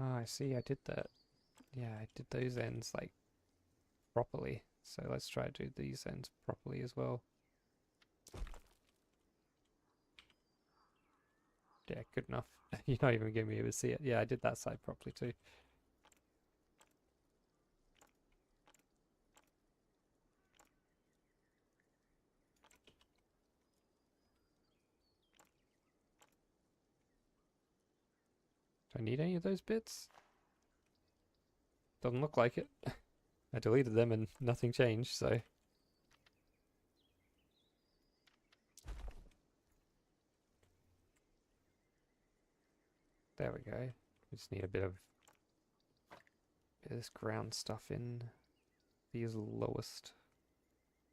Oh, I see. I did that. Yeah, I did those ends like properly. So let's try to do these ends properly as well. Yeah, good enough. You're not even going to be able to see it. Yeah, I did that side properly too. Do I need any of those bits? Doesn't look like it. I deleted them and nothing changed, so... There we go. We just need a bit of this ground stuff in these lowest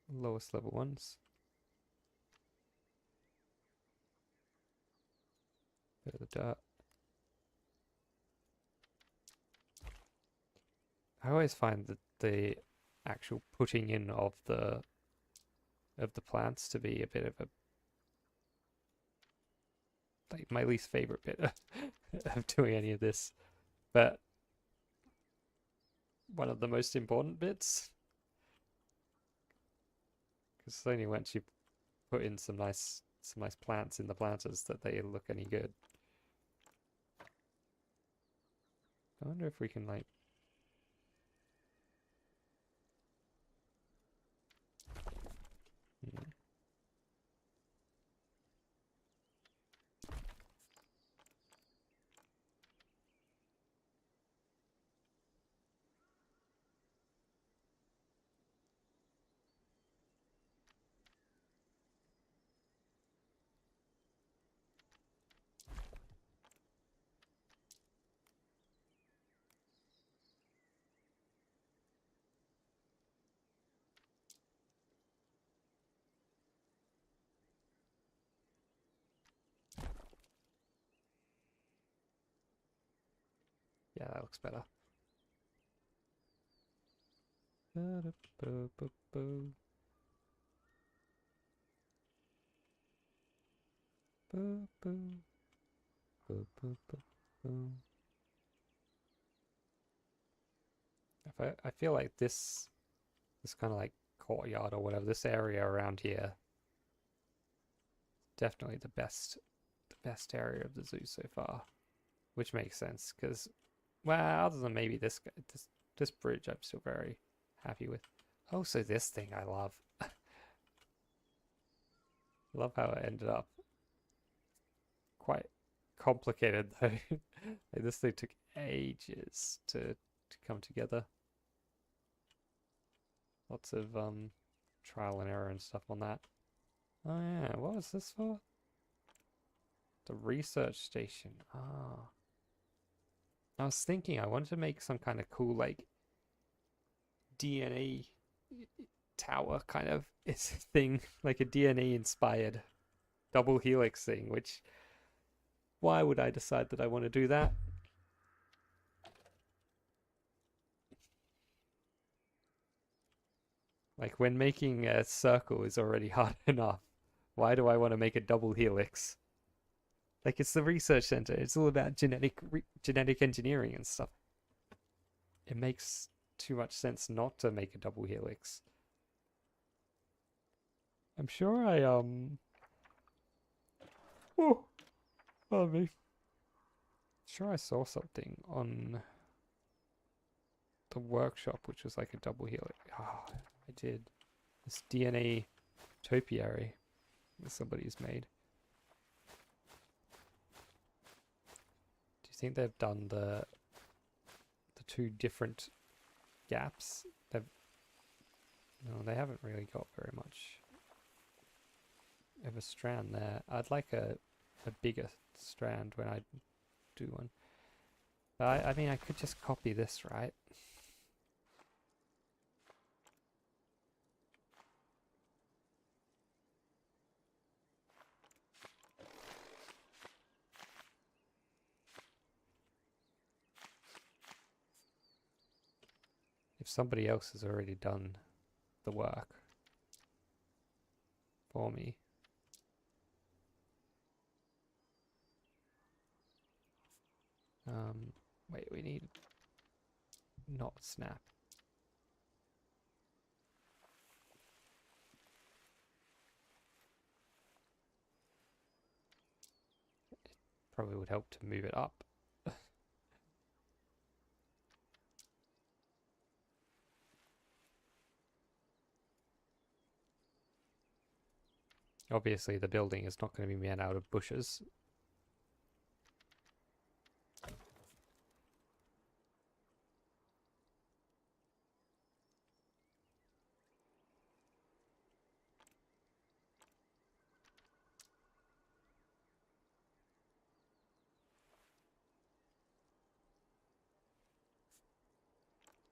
level ones. Bit of the dirt. I always find that the actual putting in of the plants to be a bit of a like my least favorite bit of doing any of this, but one of the most important bits, because it's only once you put in some nice plants in the planters that they look any good. I wonder if we can like yeah, that looks better. I feel like this kind of like courtyard or whatever, this area around here, definitely the best area of the zoo so far, which makes sense because, well, other than maybe this bridge, I'm still very happy with. Oh, so this thing I love. Love how it ended up. Quite complicated though. Like, this thing took ages to come together. Lots of trial and error and stuff on that. Oh yeah, what was this for? The research station. Ah. I was thinking I wanted to make some kind of cool like DNA tower kind of thing, like a DNA inspired double helix thing, which why would I decide that I want to do that? Like when making a circle is already hard enough. Why do I want to make a double helix? Like it's the research center. It's all about genetic engineering and stuff. It makes too much sense not to make a double helix. I'm sure I oh, pardon me. Sure I saw something on the workshop which was like a double helix. Ah, oh, I did. This DNA topiary that somebody's made. Do you think they've done the two different gaps? No, they haven't really got very much of a strand there. I'd like a bigger strand when I do one. But I mean, I could just copy this, right? If somebody else has already done the work for me. Wait, we need not snap. Probably would help to move it up. Obviously, the building is not going to be made out of bushes.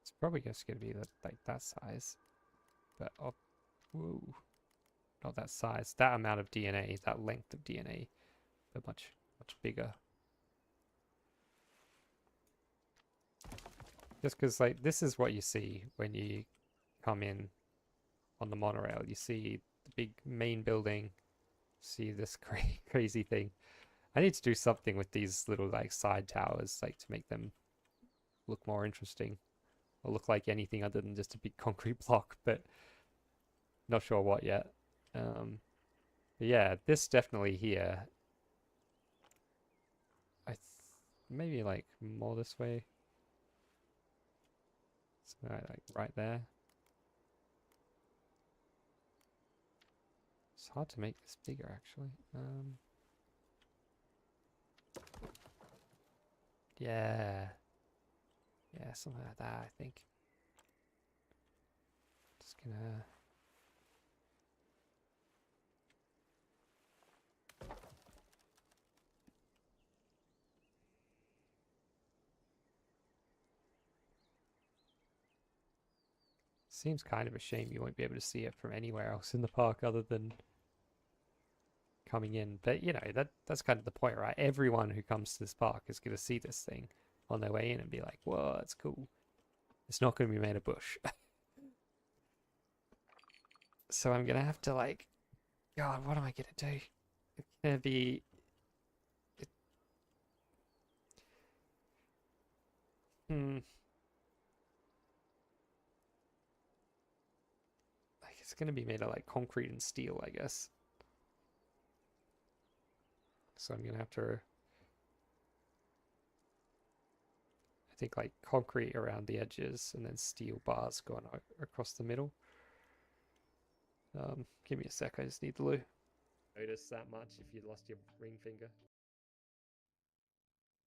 It's probably just going to be like that size. But, oh, whoa. Not that size. That amount of DNA, that length of DNA, but much bigger. Just because, like, this is what you see when you come in on the monorail. You see the big main building, see this crazy thing. I need to do something with these little, like, side towers, like, to make them look more interesting. Or look like anything other than just a big concrete block, but not sure what yet. But yeah, this definitely here. Maybe, like, more this way. So, like, right there. It's hard to make this bigger, actually. Yeah. Yeah, something like that, I think. Just gonna... Seems kind of a shame you won't be able to see it from anywhere else in the park other than coming in. But, you know, that's kind of the point, right? Everyone who comes to this park is going to see this thing on their way in and be like, whoa, that's cool. It's not going to be made of bush. So I'm going to have to, like, God, what am I going to do? It's going to be... Like, it's going to be made of, like, concrete and steel, I guess. So I'm going to have to... I think, like, concrete around the edges and then steel bars going across the middle. Give me a sec, I just need the loo. Notice that much if you lost your ring finger.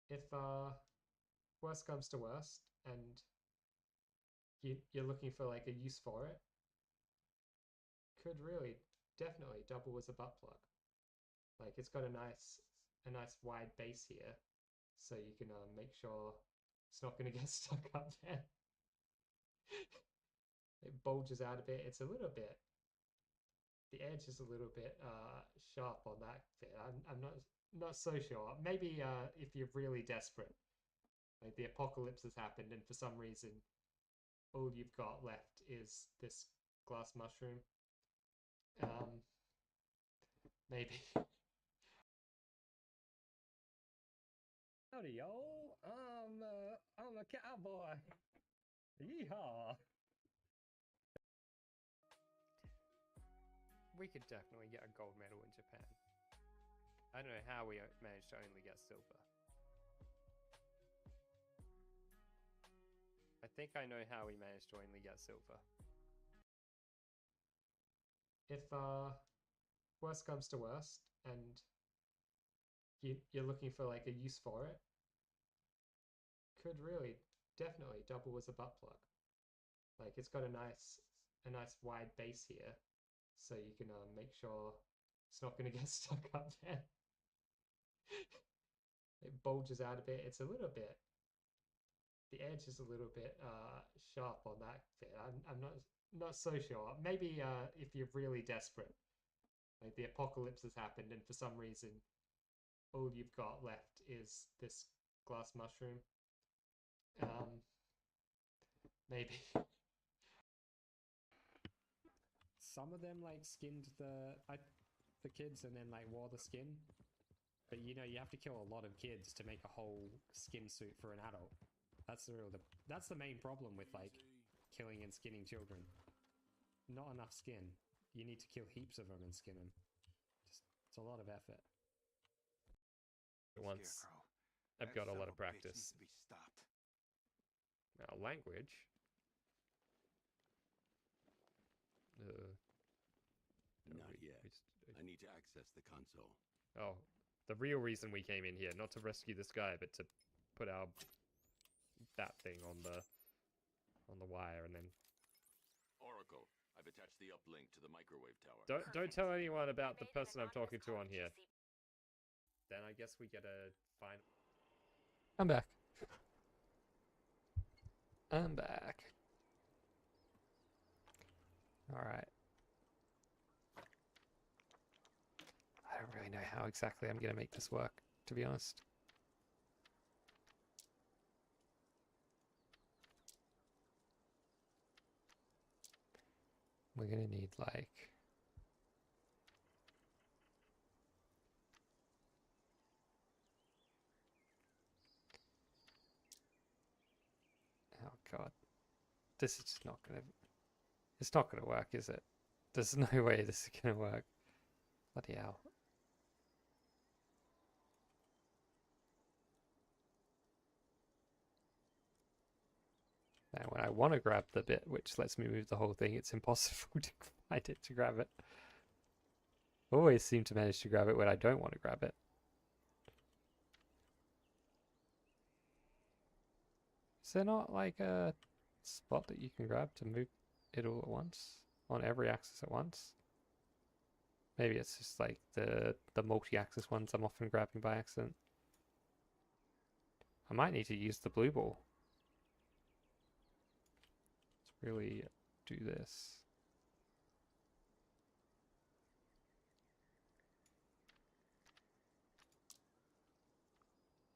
If worst comes to worst and you're looking for like a use for it, could really definitely double as a butt plug. Like, it's got a nice wide base here, so you can make sure it's not going to get stuck up there. It bulges out a bit. It's a little bit, the edge is a little bit sharp on that bit. I'm not so sure. Maybe if you're really desperate, like the apocalypse has happened and for some reason all you've got left is this glass mushroom. Maybe. Howdy, y'all. I'm a cowboy. Yeehaw. We could definitely get a gold medal in Japan. I don't know how we managed to only get silver. I think I know how we managed to only get silver. If worst comes to worst and you're looking for like a use for it, could really definitely double as a butt plug. Like, it's got a nice wide base here, so you can make sure it's not going to get stuck up there. It bulges out a bit. It's a little bit, the edge is a little bit sharp on that bit. I'm not so sure. Maybe if you're really desperate, like the apocalypse has happened and for some reason all you've got left is this glass mushroom. Maybe. Some of them like skinned the kids and then like wore the skin. But you know, you have to kill a lot of kids to make a whole skin suit for an adult. That's that's the main problem with like killing and skinning children. Not enough skin. You need to kill heaps of them and skin them. It's a lot of effort. Once I've got a lot of practice. Now, language. Not yet. I need to access the console. Oh, the real reason we came in here, not to rescue this guy, but to put our that thing on the wire and then. Oracle, I've attached the uplink to the microwave tower. Don't tell anyone about the person I'm talking to on here. Then I guess we get a fine. I'm back. I'm back. Alright. I don't really know how exactly I'm going to make this work, to be honest. We're going to need, like... Oh, God. This is just not going to... It's not going to work, is it? There's no way this is going to work. Bloody hell. Now, when I want to grab the bit which lets me move the whole thing, it's impossible to find it to grab it. I always seem to manage to grab it when I don't want to grab it. Is there not like a spot that you can grab to move it all at once? On every axis at once? Maybe it's just like the multi-axis ones I'm often grabbing by accident. I might need to use the blue ball. Let's really do this.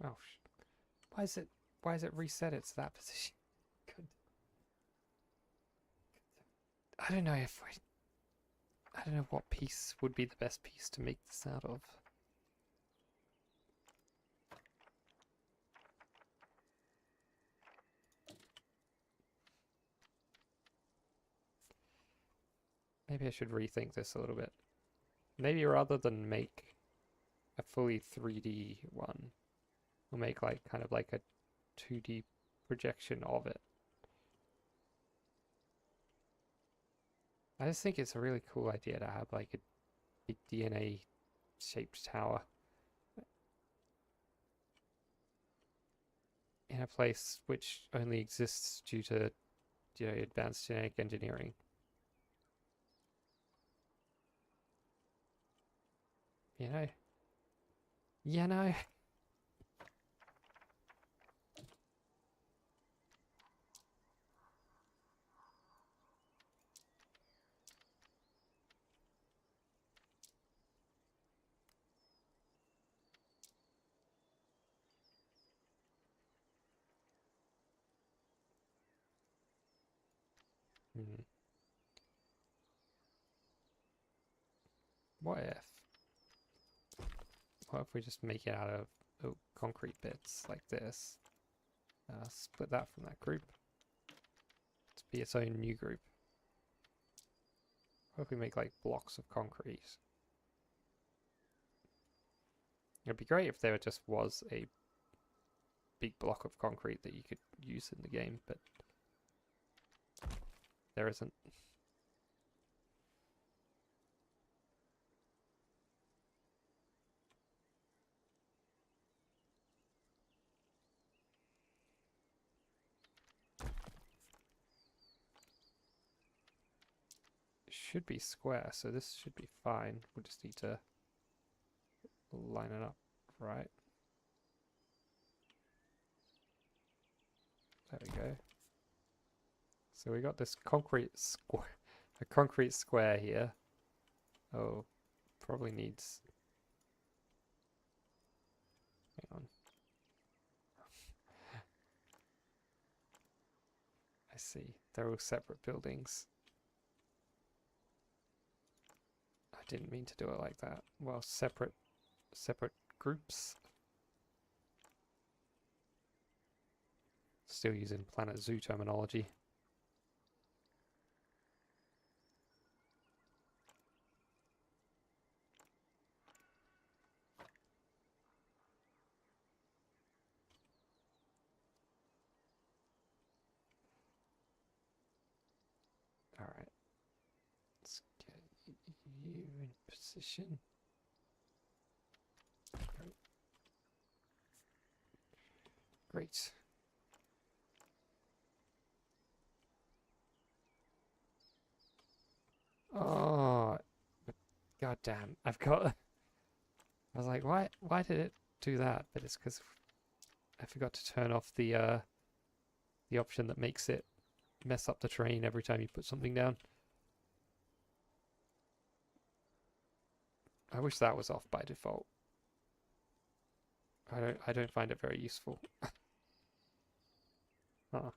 Oh, why is it reset it to that position? Good. I don't know if I don't know what piece would be the best piece to make this out of. Maybe I should rethink this a little bit. Maybe rather than make a fully 3D one, we'll make like kind of like a 2D projection of it. I just think it's a really cool idea to have like a big DNA shaped tower in a place which only exists due to, you know, advanced genetic engineering. You know? You know? What if we just make it out of concrete bits like this? Split that from that group. Let's be its own new group. What if we make like blocks of concrete? It'd be great if there just was a big block of concrete that you could use in the game, but there isn't. It should be square, so this should be fine. We'll just need to line it up, right? There we go. So we got this concrete square, a concrete square here. Oh, probably needs. Hang on. I see. They're all separate buildings. I didn't mean to do it like that. Well, separate groups. Still using Planet Zoo terminology. Alright. Let's get you in position. Great. Oh, god damn. I've got... I was like, why did it do that? But it's because I forgot to turn off the option that makes it mess up the terrain every time you put something down. I wish that was off by default. I don't find it very useful. Huh.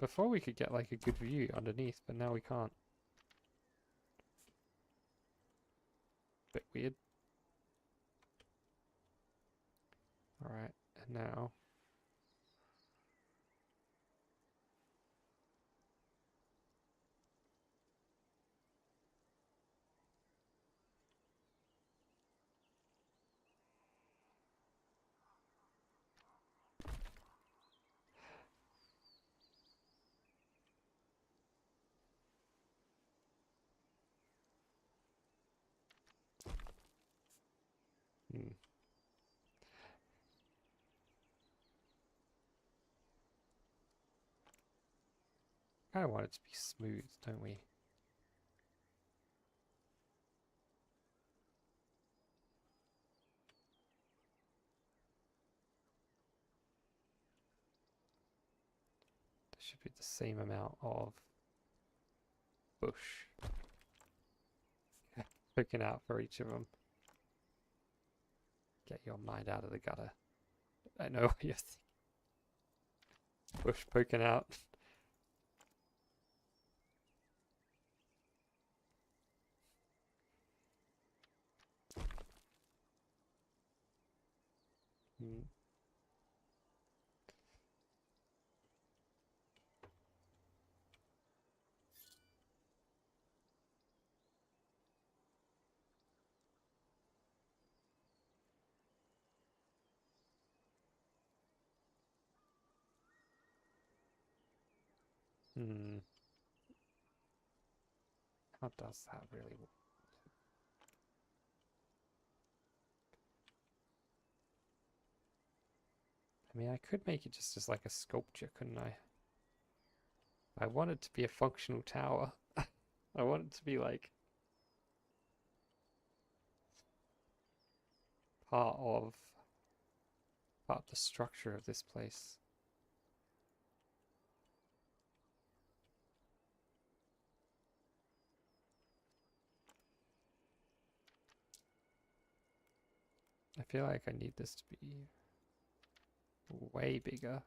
Before we could get like a good view underneath, but now we can't. Bit weird. Alright, and now... Hmm. Kind of want it to be smooth, don't we? There should be the same amount of bush poking out for each of them. Get your mind out of the gutter. I know what you're thinking. Bush poking out. Hmm. Hmm. How does that really work? I mean, I could make it just as like a sculpture, couldn't I? I want it to be a functional tower. I want it to be like part of the structure of this place. I feel like I need this to be way bigger.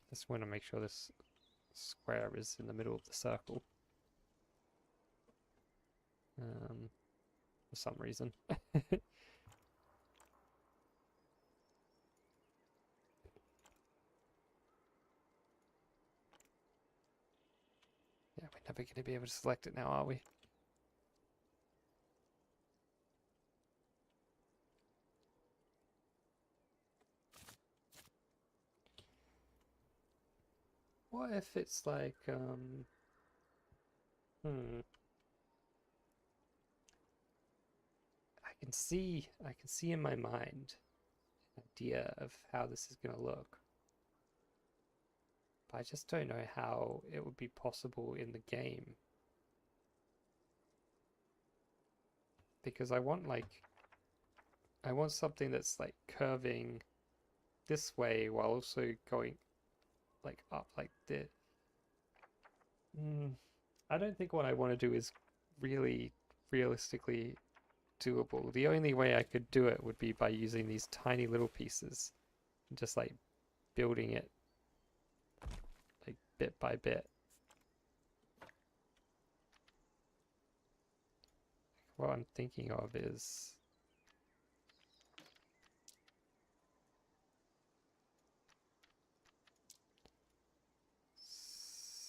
Just want to make sure this square is in the middle of the circle. For some reason. We're never going to be able to select it now, are we? What if it's like, I can see in my mind an idea of how this is going to look. But I just don't know how it would be possible in the game. Because I want something that's like curving this way while also going like up like this. I don't think what I want to do is really realistically doable. The only way I could do it would be by using these tiny little pieces and just like building it like bit by bit. What I'm thinking of is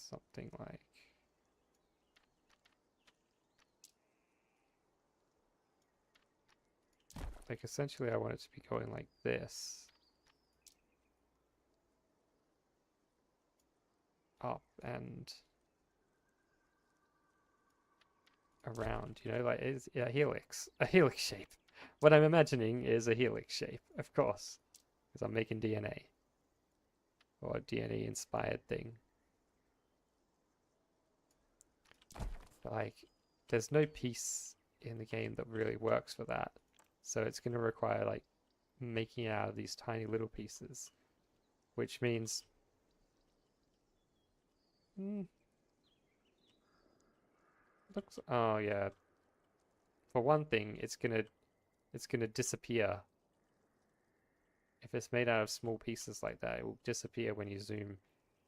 something like essentially I want it to be going like this. Up and around, you know, like it's a helix shape. What I'm imagining is a helix shape, of course, because I'm making DNA or a DNA inspired thing. But like, there's no piece in the game that really works for that, so it's going to require like making it out of these tiny little pieces, which means looks, oh yeah, for one thing it's gonna disappear. If it's made out of small pieces like that, it will disappear when you zoom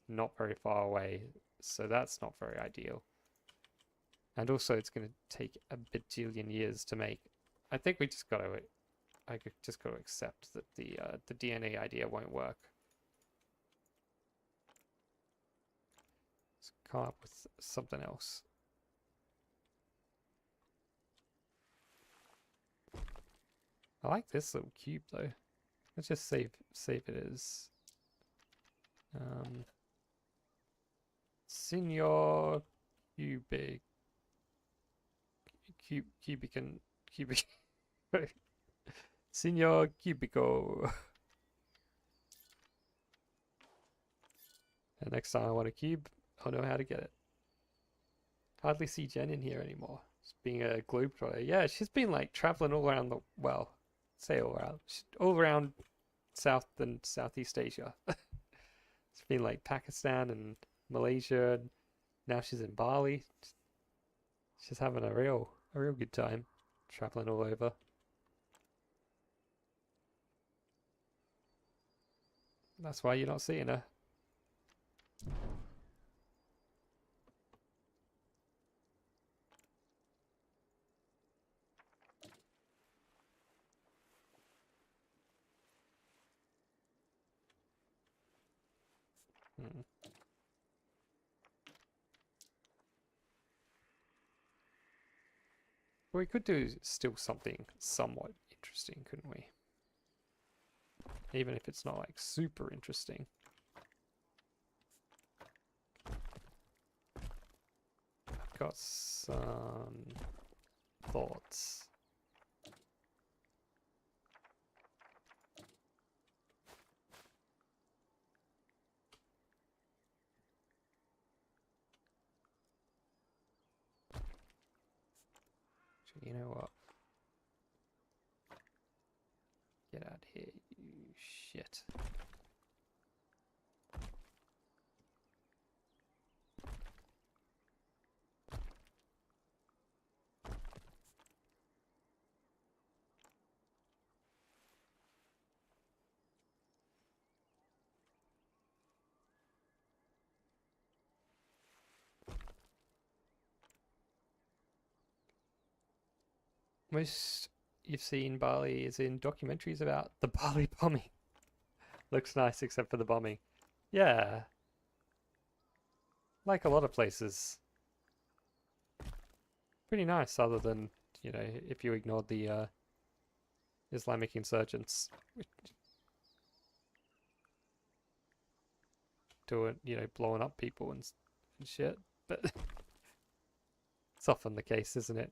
not very far away, so that's not very ideal. And also it's gonna take a bajillion years to make. I think we just gotta accept that the DNA idea won't work. Let's come up with something else. I like this little cube though. Let's just save it as Senor cubic Senor Cubico. And next time I want a cube, I'll know how to get it. Hardly see Jen in here anymore. She's being a globetrotter. Yeah, she's been like traveling all around the, well, say all around. She's all around South and Southeast Asia. It's been like Pakistan and Malaysia, and now she's in Bali. She's having a real good time traveling all over. That's why you're not seeing her. We could do still something somewhat interesting, couldn't we? Even if it's not like super interesting. I've got some thoughts. You know what? Get out of here, you shit. Most you've seen Bali is in documentaries about the Bali bombing. Looks nice except for the bombing. Yeah. Like a lot of places. pretty nice, other than, you know, if you ignored the Islamic insurgents doing, you know, blowing up people and shit. But it's often the case, isn't it?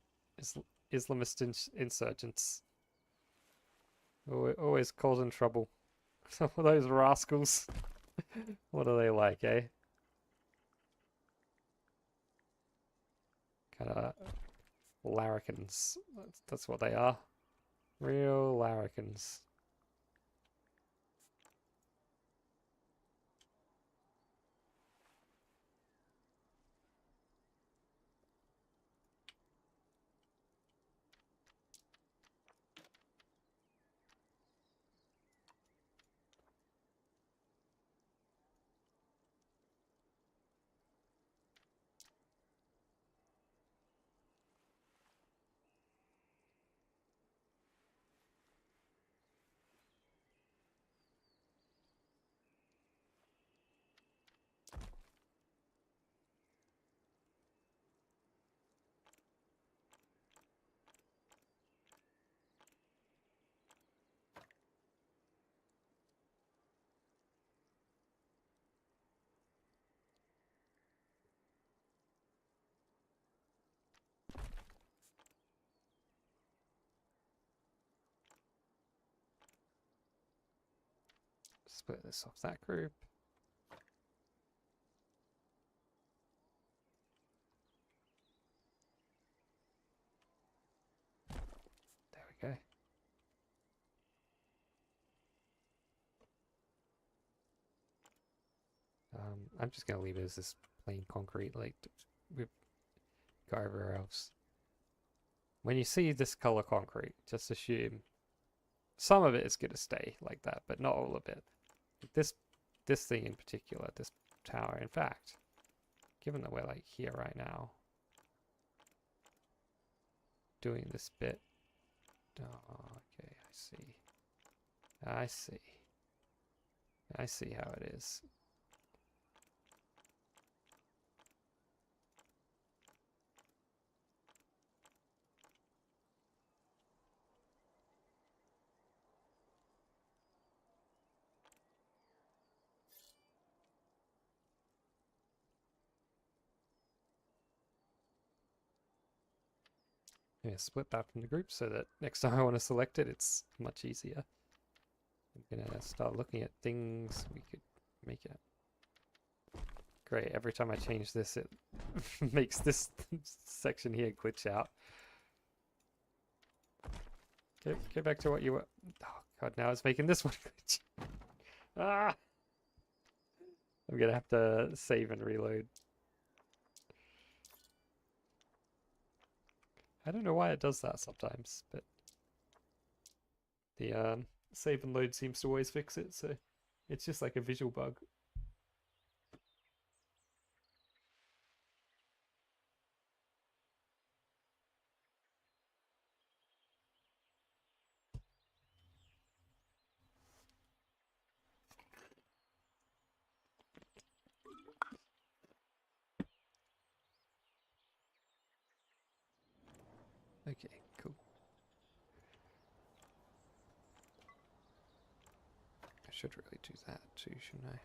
Islamist insurgents always causing trouble. Some of those rascals. What are they like, eh? Kind of larrikins. That's what they are. Real larrikins. Split this off that group. There we go. I'm just gonna leave it as this plain concrete, like we've got everywhere else. When you see this color concrete, just assume some of it is gonna stay like that, but not all of it. This thing in particular, this tower. In fact, given that we're like here right now, doing this bit. Oh, okay, I see. I see. I see how it is. Yeah, split that from the group so that next time I want to select it, it's much easier. I'm gonna start looking at things we could make it. Great, every time I change this, it makes this section here glitch out. Go back to what you were. Oh god, now it's making this one glitch. Ah! I'm gonna have to save and reload. I don't know why it does that sometimes, but the save and load seems to always fix it, so it's just like a visual bug. Okay, cool. I should really do that too, shouldn't I?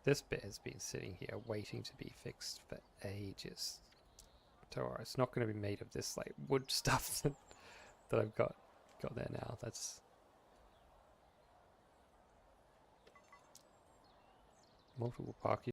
This bit has been sitting here waiting to be fixed for ages. It's not going to be made of this like wood stuff that I've got there now. That's multiple parking